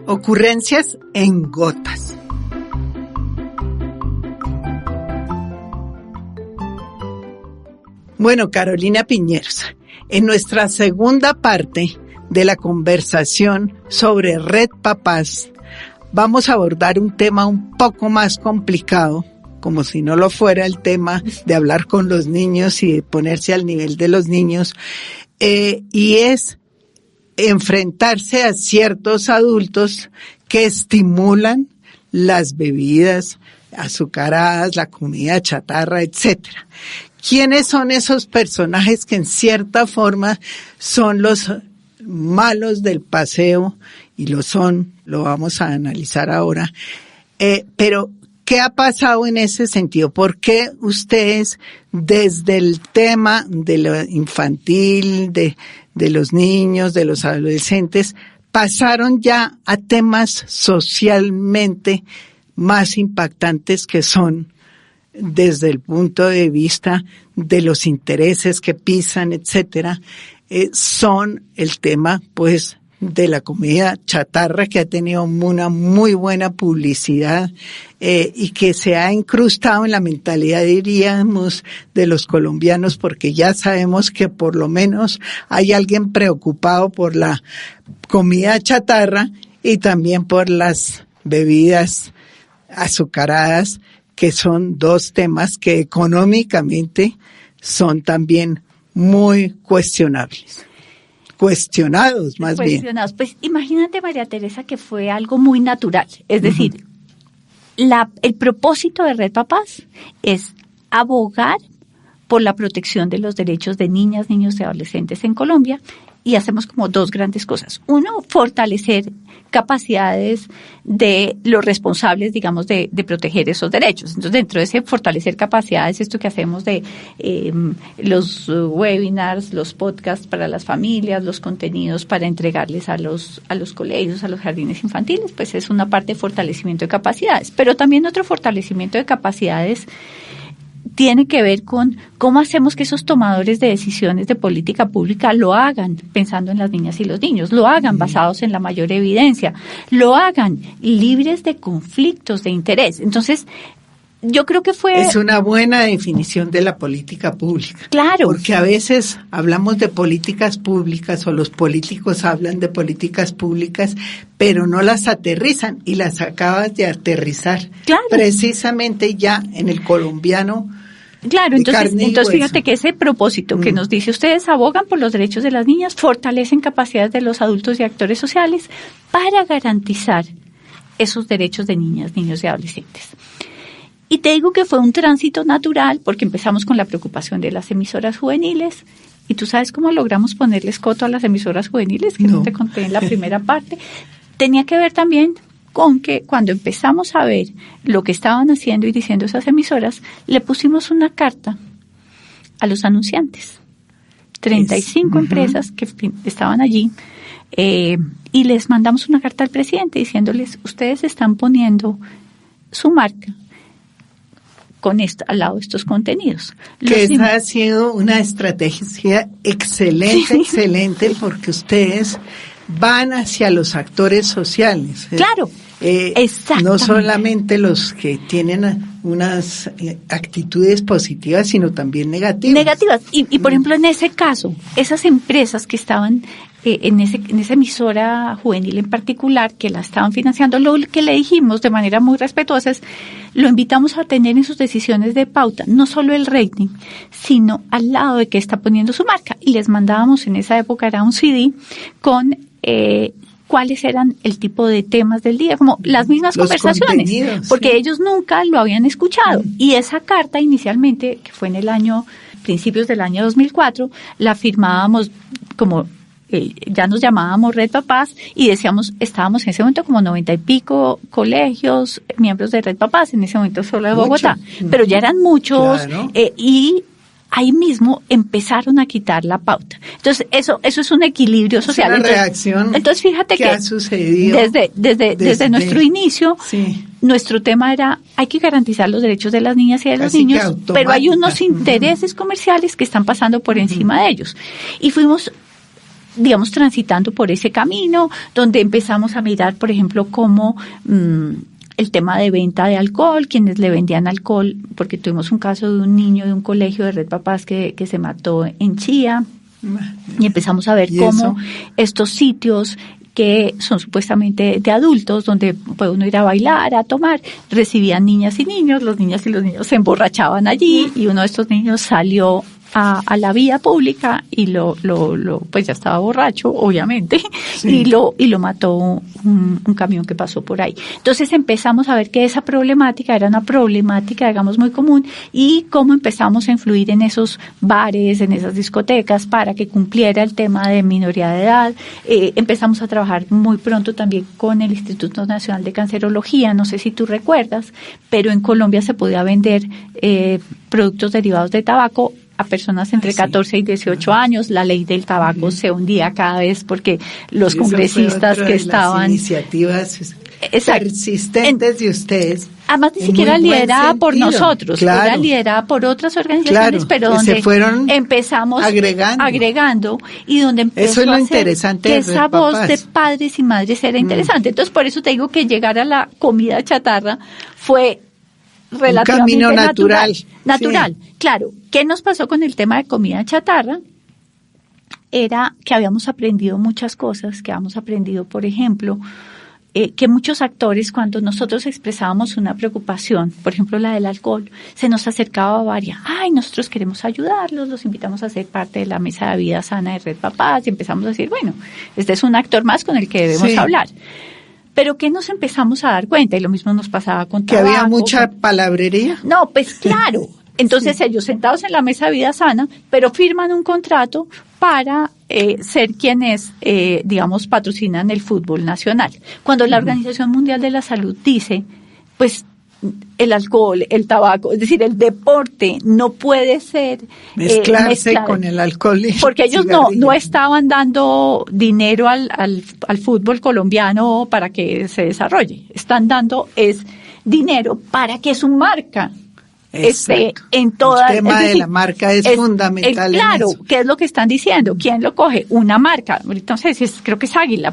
Ocurrencias en gotas. Bueno, Carolina Piñeros, en nuestra segunda parte de la conversación sobre Red Papás, vamos a abordar un tema un poco más complicado, como si no lo fuera el tema de hablar con los niños y de ponerse al nivel de los niños, y es enfrentarse a ciertos adultos que estimulan las bebidas azucaradas, la comida chatarra, etcétera. ¿Quiénes son esos personajes que en cierta forma son los malos del paseo? Y lo son, lo vamos a analizar ahora. Pero, ¿qué ha pasado en ese sentido? ¿Por qué ustedes, desde el tema de lo infantil, de los niños, de los adolescentes, pasaron ya a temas socialmente más impactantes que son, desde el punto de vista de los intereses que pisan, etcétera, son el tema, pues, de la comida chatarra, que ha tenido una muy buena publicidad y que se ha incrustado en la mentalidad, diríamos, de los colombianos, porque ya sabemos que por lo menos hay alguien preocupado por la comida chatarra y también por las bebidas azucaradas, que son dos temas que económicamente son también muy cuestionables. Cuestionados, más bien. Pues imagínate, María Teresa, que fue algo muy natural. Es decir, el propósito de Red Papás es abogar por la protección de los derechos de niñas, niños y adolescentes en Colombia, y hacemos como dos grandes cosas. Uno, fortalecer capacidades de los responsables, digamos, de proteger esos derechos. Entonces, dentro de ese fortalecer capacidades, esto que hacemos de los webinars, los podcasts para las familias, los contenidos para entregarles a los colegios, a los jardines infantiles, pues es una parte de fortalecimiento de capacidades. Pero también otro fortalecimiento de capacidades tiene que ver con cómo hacemos que esos tomadores de decisiones de política pública lo hagan pensando en las niñas y los niños, lo hagan basados en la mayor evidencia, lo hagan libres de conflictos de interés. Entonces, yo creo que Es una buena definición de la política pública. Claro. Porque a veces hablamos de políticas públicas o los políticos hablan de políticas públicas, pero no las aterrizan, y las acabas de aterrizar. Claro. Precisamente ya en el colombiano. Claro, entonces fíjate que ese propósito que nos dice, ustedes abogan por los derechos de las niñas, fortalecen capacidades de los adultos y actores sociales para garantizar esos derechos de niñas, niños y adolescentes. Y te digo que fue un tránsito natural porque empezamos con la preocupación de las emisoras juveniles. ¿Y tú sabes cómo logramos ponerles coto a las emisoras juveniles? Que no te conté en la primera parte. Tenía que ver también con que cuando empezamos a ver lo que estaban haciendo y diciendo esas emisoras, le pusimos una carta a los anunciantes. 35 empresas que estaban allí y les mandamos una carta al presidente diciéndoles, ustedes están poniendo su marca con al lado de estos contenidos. Que esa ha sido una estrategia excelente, porque ustedes van hacia los actores sociales. Claro, exactamente. No solamente los que tienen unas actitudes positivas, sino también negativas. Y por ejemplo, en ese caso, esas empresas que estaban en esa emisora juvenil en particular, que la estaban financiando, lo que le dijimos de manera muy respetuosa es, lo invitamos a tener en sus decisiones de pauta, no solo el rating, sino al lado de que está poniendo su marca. Y les mandábamos, en esa época era un CD con cuáles eran el tipo de temas del día, como las mismas conversaciones, porque ellos nunca lo habían escuchado. Y esa carta inicialmente, que fue en el principios del año 2004, la firmábamos como ya nos llamábamos Red Papás y decíamos, estábamos en ese momento como 90 y pico colegios, miembros de Red Papás, en ese momento solo de Bogotá, pero ya eran muchos, claro. Y ahí mismo empezaron a quitar la pauta. Entonces, eso es un equilibrio social. Es una reacción. Entonces, fíjate que ha sucedido desde nuestro inicio, nuestro tema era, hay que garantizar los derechos de las niñas y de los niños, pero hay unos intereses comerciales que están pasando por encima de ellos. Y fuimos, digamos, transitando por ese camino, donde empezamos a mirar, por ejemplo, cómo el tema de venta de alcohol, quienes le vendían alcohol, porque tuvimos un caso de un niño de un colegio de Red Papás que se mató en Chía, y empezamos a ver cómo estos sitios que son supuestamente de adultos, donde puede uno ir a bailar, a tomar, recibían niñas y niños, los niños y los niños se emborrachaban allí, y uno de estos niños salió a la vía pública y pues ya estaba borracho, obviamente, y lo mató un camión que pasó por ahí. Entonces empezamos a ver que esa problemática era una problemática, digamos, muy común, y cómo empezamos a influir en esos bares, en esas discotecas, para que cumpliera el tema de minoría de edad. Empezamos a trabajar muy pronto también con el Instituto Nacional de Cancerología, no sé si tú recuerdas, pero en Colombia se podía vender productos derivados de tabaco a personas entre 14 y 18 años. La ley del tabaco se hundía cada vez porque los congresistas que estaban... iniciativas persistentes de ustedes. Además, ni siquiera liderada por nosotros, era liderada por otras organizaciones, pero donde se fueron empezamos agregando y donde empezó eso es lo interesante que esa voz de padres y madres era interesante. Entonces, por eso te digo que llegar a la comida chatarra fue relativamente un camino natural. Sí. Claro. ¿Qué nos pasó con el tema de comida chatarra? Era que habíamos aprendido muchas cosas, que habíamos aprendido, por ejemplo, que muchos actores, cuando nosotros expresábamos una preocupación, por ejemplo la del alcohol, se nos acercaba a varias, nosotros queremos ayudarlos, los invitamos a ser parte de la mesa de vida sana de Red Papás, y empezamos a decir, bueno, este es un actor más con el que debemos hablar. Pero ¿qué nos empezamos a dar cuenta? Y lo mismo nos pasaba con tabaco. ¿Que había mucha palabrería? No, pues claro. Entonces ellos sentados en la mesa de vida sana, pero firman un contrato para ser quienes, digamos, patrocinan el fútbol nacional. Cuando la Organización Mundial de la Salud dice, pues, el alcohol, el tabaco, es decir, el deporte no puede ser mezclarse con el alcohol y porque ellos no estaban dando dinero al fútbol colombiano para que se desarrolle, están dando dinero para que su marca esté en todas. El tema de la marca es fundamental. Claro, ¿qué es lo que están diciendo? ¿Quién lo coge? Una marca. Ahorita no sé si creo que es Águila,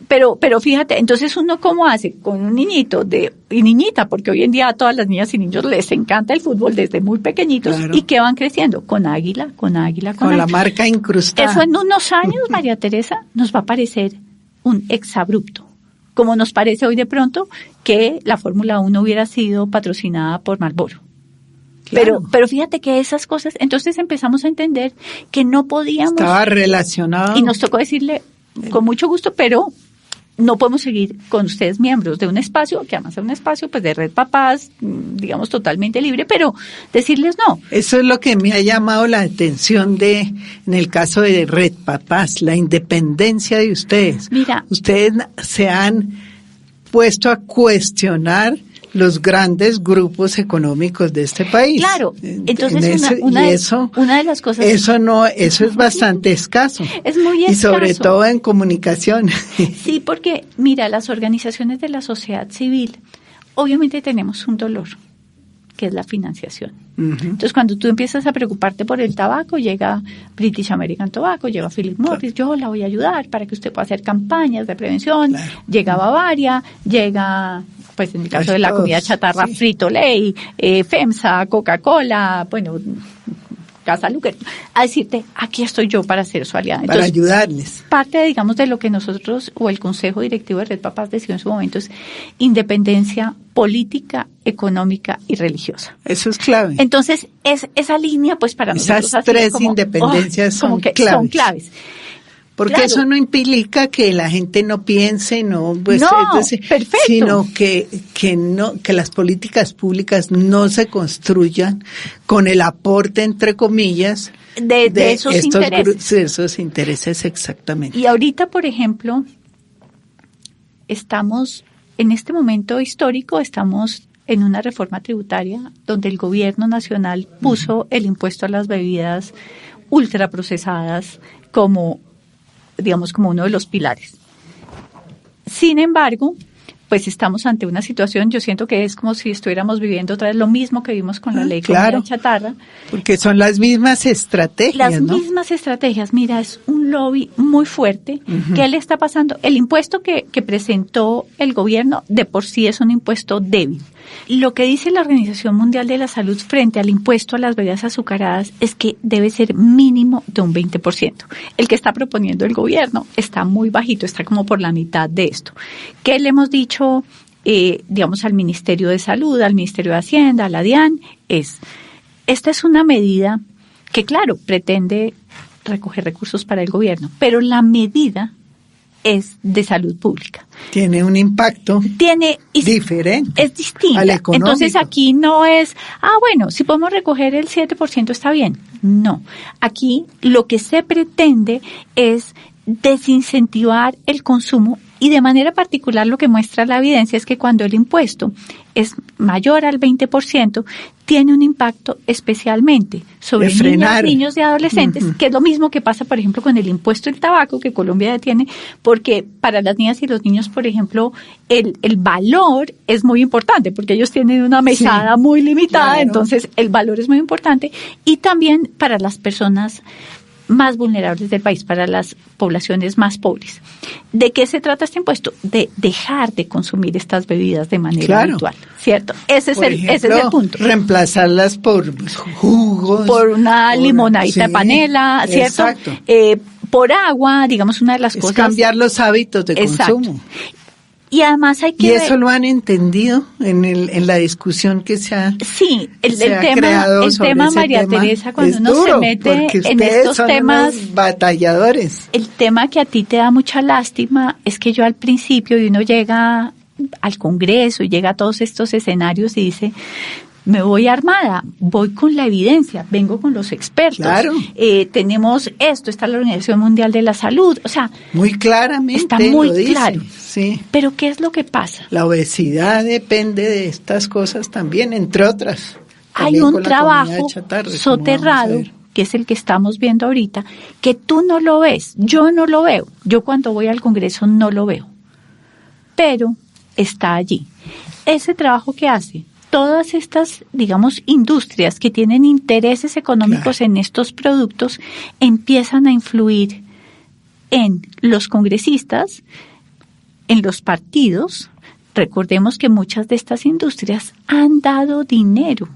pero fíjate, entonces uno cómo hace con un niñito y niñita, porque hoy en día a todas las niñas y niños les encanta el fútbol desde muy pequeñitos, y que van creciendo con Águila. Con la marca incrustada. Eso en unos años, María Teresa, nos va a parecer un exabrupto. Como nos parece hoy de pronto que la Fórmula 1 hubiera sido patrocinada por Marlboro. Claro. Pero fíjate que esas cosas, entonces empezamos a entender que no podíamos. Estaba relacionado. Y nos tocó decirle con mucho gusto, pero no podemos seguir con ustedes miembros de un espacio, que además es un espacio pues de Red Papás, digamos totalmente libre, pero decirles no. Eso es lo que me ha llamado la atención en el caso de Red Papás, la independencia de ustedes. Mira. Ustedes se han puesto a cuestionar los grandes grupos económicos de este país. Claro, entonces una de las cosas... Eso es bastante escaso. Es muy escaso. Y sobre todo en comunicación. Sí, porque mira, las organizaciones de la sociedad civil, obviamente tenemos un dolor, que es la financiación. Entonces, cuando tú empiezas a preocuparte por el tabaco, llega British American Tobacco, llega Philip Morris, yo la voy a ayudar para que usted pueda hacer campañas de prevención, llega Bavaria, llega... pues en el caso de la comida chatarra, Frito-Lay, FEMSA, Coca-Cola, bueno, Casa Luker, a decirte, aquí estoy yo para ser su aliada. Entonces, para ayudarles. Parte, digamos, de lo que nosotros, o el Consejo Directivo de Red Papás decidió en su momento es independencia política, económica y religiosa. Eso es clave. Entonces, esa línea, pues para nosotros... Esas tres independencias son claves. Porque eso no implica que la gente no piense, perfecto. Sino que las políticas públicas no se construyan con el aporte, entre comillas, de esos intereses. De esos intereses, exactamente. Y ahorita, por ejemplo, estamos, en este momento histórico, estamos en una reforma tributaria donde el gobierno nacional puso el impuesto a las bebidas ultraprocesadas como uno de los pilares. Sin embargo, pues estamos ante una situación, yo siento que es como si estuviéramos viviendo otra vez lo mismo que vimos con la ley de comida chatarra. Porque son las mismas estrategias, Las mismas estrategias. Mira, es un lobby muy fuerte. ¿Qué le está pasando? El impuesto que presentó el gobierno de por sí es un impuesto débil. Lo que dice la Organización Mundial de la Salud frente al impuesto a las bebidas azucaradas es que debe ser mínimo de un 20%. El que está proponiendo el gobierno está muy bajito, está como por la mitad de esto. ¿Qué le hemos dicho, digamos, al Ministerio de Salud, al Ministerio de Hacienda, a la DIAN? Esta es una medida que, claro, pretende recoger recursos para el gobierno, pero la medida es de salud pública. Tiene un impacto diferente. Es distinta. Al económico. Entonces aquí no es, bueno, si podemos recoger el 7% está bien. No. Aquí lo que se pretende es desincentivar el consumo y de manera particular lo que muestra la evidencia es que cuando el impuesto es mayor al 20%, tiene un impacto especialmente sobre niños y adolescentes, que es lo mismo que pasa, por ejemplo, con el impuesto del tabaco que Colombia ya tiene, porque para las niñas y los niños, por ejemplo, el valor es muy importante, porque ellos tienen una mesada muy limitada, claro. Entonces el valor es muy importante, y también para las personas más vulnerables del país, para las poblaciones más pobres. ¿De qué se trata este impuesto? De dejar de consumir estas bebidas de manera habitual, ¿cierto? Ese es el punto. Reemplazarlas por jugos. Por una limonadita de panela, ¿cierto? Exacto. Por agua, digamos, una de las cosas. Cambiar los hábitos de consumo. Y además hay que ¿Y eso lo han entendido en la discusión que se ha creado el sobre tema ese María tema? Teresa, cuando es uno duro, se mete en estos son temas, unos batalladores. El tema que a ti te da mucha lástima es que yo al principio, y uno llega al Congreso y llega a todos estos escenarios y dice, me voy armada, voy con la evidencia, vengo con los expertos. Claro. Tenemos esto, está la Organización Mundial de la Salud, o sea, muy claramente está muy lo dice, claro. Sí. Pero ¿qué es lo que pasa? La obesidad depende de estas cosas también, entre otras. Hay un trabajo soterrado, que es el que estamos viendo ahorita, que tú no lo ves, yo no lo veo. Yo cuando voy al Congreso no lo veo, pero está allí. Ese trabajo que hace todas estas, digamos, industrias que tienen intereses económicos en estos productos empiezan a influir en los congresistas, en los partidos. Recordemos que muchas de estas industrias han dado dinero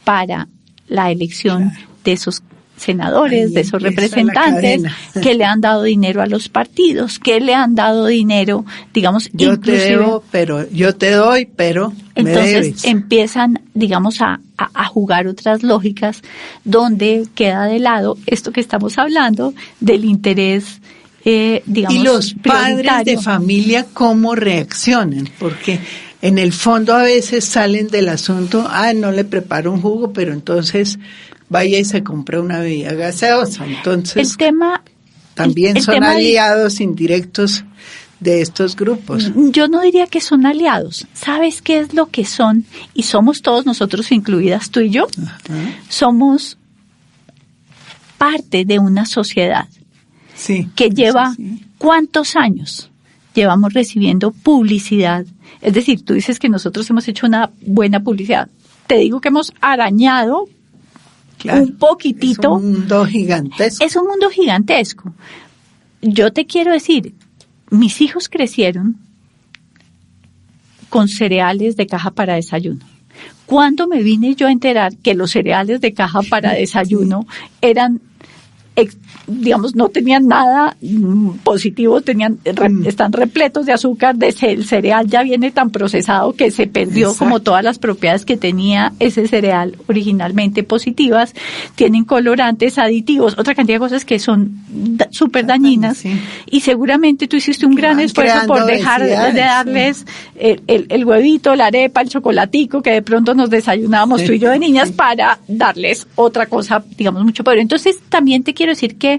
para la elección de esos senadores, de esos representantes, que le han dado dinero a los partidos, que le han dado dinero, digamos, yo te debo, pero yo te doy, pero entonces me debes. Empiezan, digamos, a jugar otras lógicas donde queda de lado esto que estamos hablando del interés, digamos, y los padres de familia, ¿cómo reaccionan? Porque en el fondo a veces salen del asunto, no le preparo un jugo, pero entonces vaya y se compra una bebida gaseosa. Entonces, el tema también son aliados indirectos de estos grupos. Yo no diría que son aliados. ¿Sabes qué es lo que son? Y somos todos nosotros, incluidas tú y yo. Ajá. Somos parte de una sociedad que lleva ¿cuántos años llevamos recibiendo publicidad? Es decir, tú dices que nosotros hemos hecho una buena publicidad. Te digo que hemos arañado un poquitito. Es un mundo gigantesco. Es un mundo gigantesco. Yo te quiero decir, mis hijos crecieron con cereales de caja para desayuno. ¿Cuándo me vine yo a enterar que los cereales de caja para desayuno eran, digamos, no tenían nada positivo, están repletos de azúcar, el cereal ya viene tan procesado que se perdió como todas las propiedades que tenía ese cereal originalmente positivas, tienen colorantes, aditivos, otra cantidad de cosas que son súper dañinas, y seguramente tú hiciste un gran esfuerzo por dejar de darles el huevito, la arepa, el chocolatico que de pronto nos desayunábamos tú y yo de niñas para darles otra cosa, digamos, mucho peor. Entonces también te quiero decir que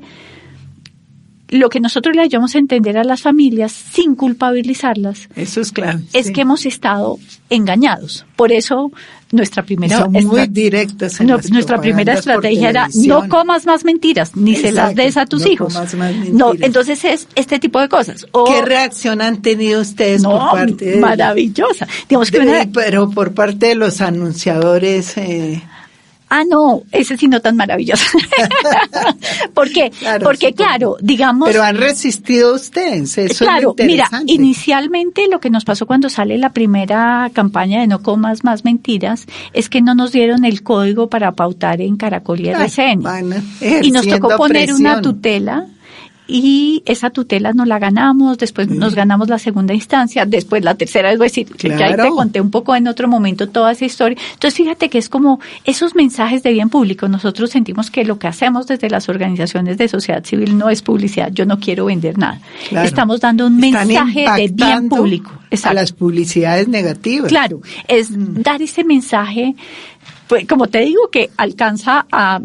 lo que nosotros le ayudamos a entender a las familias sin culpabilizarlas, eso es clave, es que hemos estado engañados. Por eso nuestra primera son muy directos en las nuestra primera estrategia era no comas más mentiras, ni se las des a tus hijos. No, entonces es este tipo de cosas. ¿Qué reacción han tenido ustedes por parte de maravillosa? Digamos pero por parte de los anunciadores. No, ese sí no tan maravilloso. ¿Por qué? Claro, porque claro, digamos. Pero han resistido ustedes, eso claro, es lo mira, inicialmente lo que nos pasó cuando sale la primera campaña de No comas más mentiras es que no nos dieron el código para pautar en Caracol y RCN. Y nos tocó poner una tutela. Y esa tutela nos la ganamos, después nos ganamos la segunda instancia, después la tercera, es decir, ya ahí te conté un poco en otro momento toda esa historia. Entonces fíjate que es como esos mensajes de bien público. Nosotros sentimos que lo que hacemos desde las organizaciones de sociedad civil no es publicidad, yo no quiero vender nada. Claro. Estamos dando un mensaje de bien público. Exacto. A las publicidades negativas. Claro, es dar ese mensaje, pues, como te digo, que alcanza a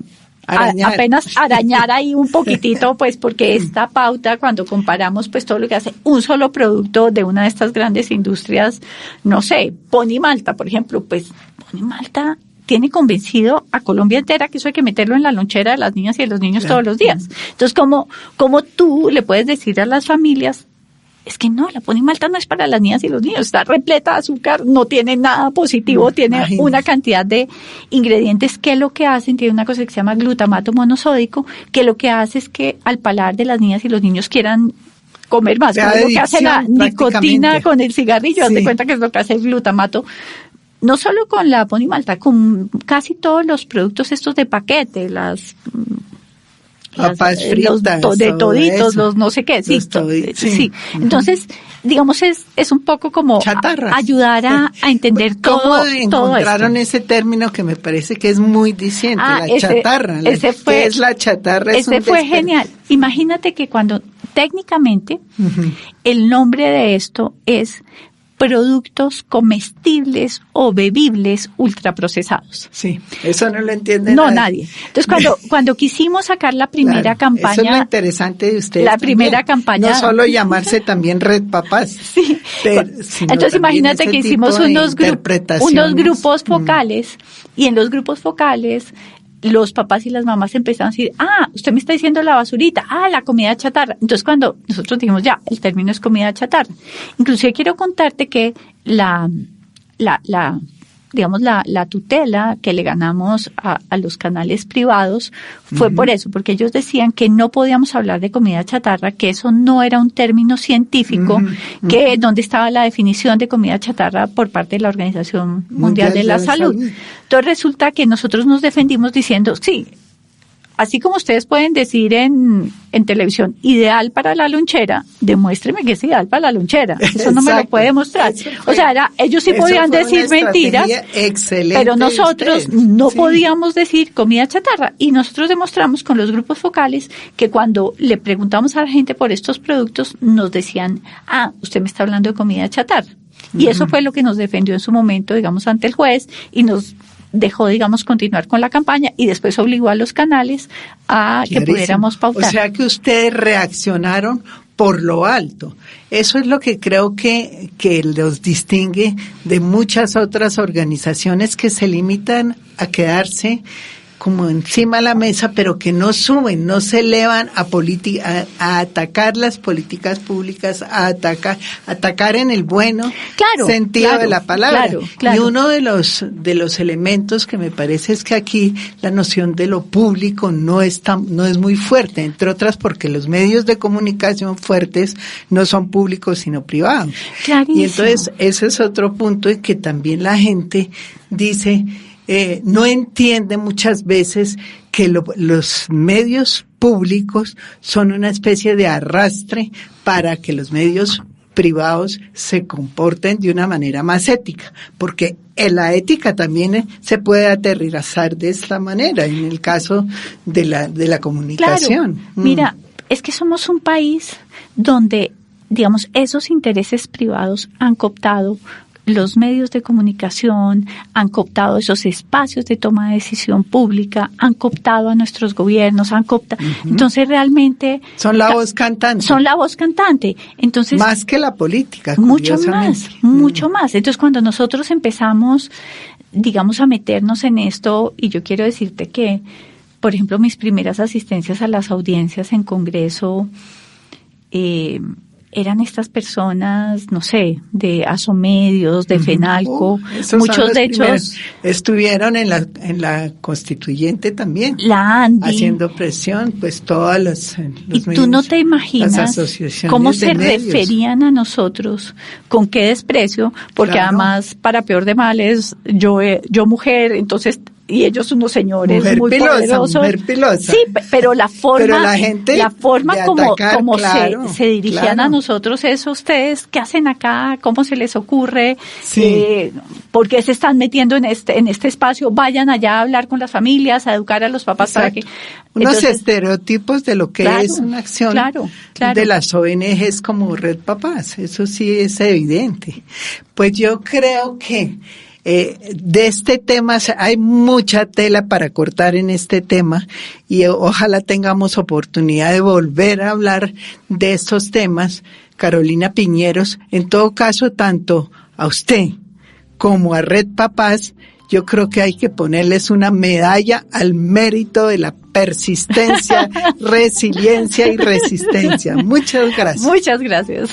apenas arañar ahí un poquitito, pues porque esta pauta, cuando comparamos pues todo lo que hace un solo producto de una de estas grandes industrias, no sé, Pony Malta, por ejemplo, pues Pony Malta tiene convencido a Colombia entera que eso hay que meterlo en la lonchera de las niñas y de los niños todos los días. Entonces, ¿cómo tú le puedes decir a las familias? Es que no, la Pony Malta no es para las niñas y los niños, está repleta de azúcar, no tiene nada positivo, tiene una cantidad de ingredientes que lo que hacen, tiene una cosa que se llama glutamato monosódico, que lo que hace es que al paladar de las niñas y los niños quieran comer más, como lo que hace la nicotina con el cigarrillo, haz de cuenta que es lo que hace el glutamato. No solo con la Pony Malta, con casi todos los productos estos de paquete, las papas fritas, de toditos, los no sé qué, sí. Entonces, digamos, es un poco como ayudar a entender todo encontraron ese término que me parece que es muy diciente, chatarra. ¿Qué es la chatarra? Ese fue genial. Imagínate que cuando técnicamente el nombre de esto es productos comestibles o bebibles ultraprocesados. Sí, eso no lo entiende nadie. Entonces, cuando quisimos sacar la primera campaña... Eso es lo interesante de ustedes. La primera campaña... No solo llamarse también Red Papás. Sí. Entonces, imagínate que hicimos unos grupos focales, y en los grupos focales los papás y las mamás empezaron a decir, usted me está diciendo la basurita, la comida chatarra. Entonces cuando nosotros dijimos el término es comida chatarra. Inclusive quiero contarte que la tutela que le ganamos a los canales privados fue por eso, porque ellos decían que no podíamos hablar de comida chatarra, que eso no era un término científico, que donde estaba la definición de comida chatarra por parte de la Organización Mundial de la Salud. Entonces resulta que nosotros nos defendimos diciendo, sí, así como ustedes pueden decir en televisión, ideal para la lonchera, demuéstreme que es ideal para la lonchera. Eso no me lo puede mostrar. O sea, ellos sí podían decir mentiras, pero nosotros no podíamos decir comida chatarra. Y nosotros demostramos con los grupos focales que cuando le preguntamos a la gente por estos productos, nos decían, usted me está hablando de comida chatarra. Y eso fue lo que nos defendió en su momento, digamos, ante el juez, y nos dejó, digamos, continuar con la campaña, y después obligó a los canales a que pudiéramos pautar. O sea que ustedes reaccionaron por lo alto. Eso es lo que creo que los distingue de muchas otras organizaciones que se limitan a quedarse como encima de la mesa, pero que no suben, no se elevan a atacar las políticas públicas, a atacar en el bueno sentido de la palabra. Claro. Y uno de los elementos que me parece es que aquí la noción de lo público no es muy fuerte, entre otras porque los medios de comunicación fuertes no son públicos sino privados. Clarísimo. Y entonces ese es otro punto en que también la gente dice, no entiende muchas veces que los medios públicos son una especie de arrastre para que los medios privados se comporten de una manera más ética, porque la ética también se puede aterrizar de esta manera en el caso de la comunicación. Claro. Mira, es que somos un país donde, digamos, esos intereses privados han cooptado los medios de comunicación, han cooptado esos espacios de toma de decisión pública, han cooptado a nuestros gobiernos, Entonces realmente son la voz cantante. Entonces más que la política, mucho más. Entonces cuando nosotros empezamos, digamos, a meternos en esto, y yo quiero decirte que, por ejemplo, mis primeras asistencias a las audiencias en Congreso eran estas personas, no sé, de Asomedios, de FENALCO, muchos de ellos estuvieron en la constituyente también, la ANDI, haciendo presión, pues todas los y tú medios, no te imaginas cómo se referían a nosotros, con qué desprecio, porque claro, además, para peor de males, yo mujer, entonces, y ellos unos señores mujer muy pilosa, poderosos. Mujer pilosa. Sí, pero la forma, pero como claro, se dirigían claro, a nosotros es: ustedes, ¿qué hacen acá? ¿Cómo se les ocurre? Sí. ¿Por qué se están metiendo en este espacio? Vayan allá a hablar con las familias, a educar a los papás. Exacto. Para que... Unos estereotipos de lo que claro, es una acción claro. de las ONGs como Red Papás. Eso sí es evidente. Pues yo creo que de este tema hay mucha tela para cortar en este tema, y ojalá tengamos oportunidad de volver a hablar de estos temas. Carolina Piñeros, en todo caso, tanto a usted como a Red Papás, yo creo que hay que ponerles una medalla al mérito de la persistencia, resiliencia y resistencia. Muchas gracias. Muchas gracias.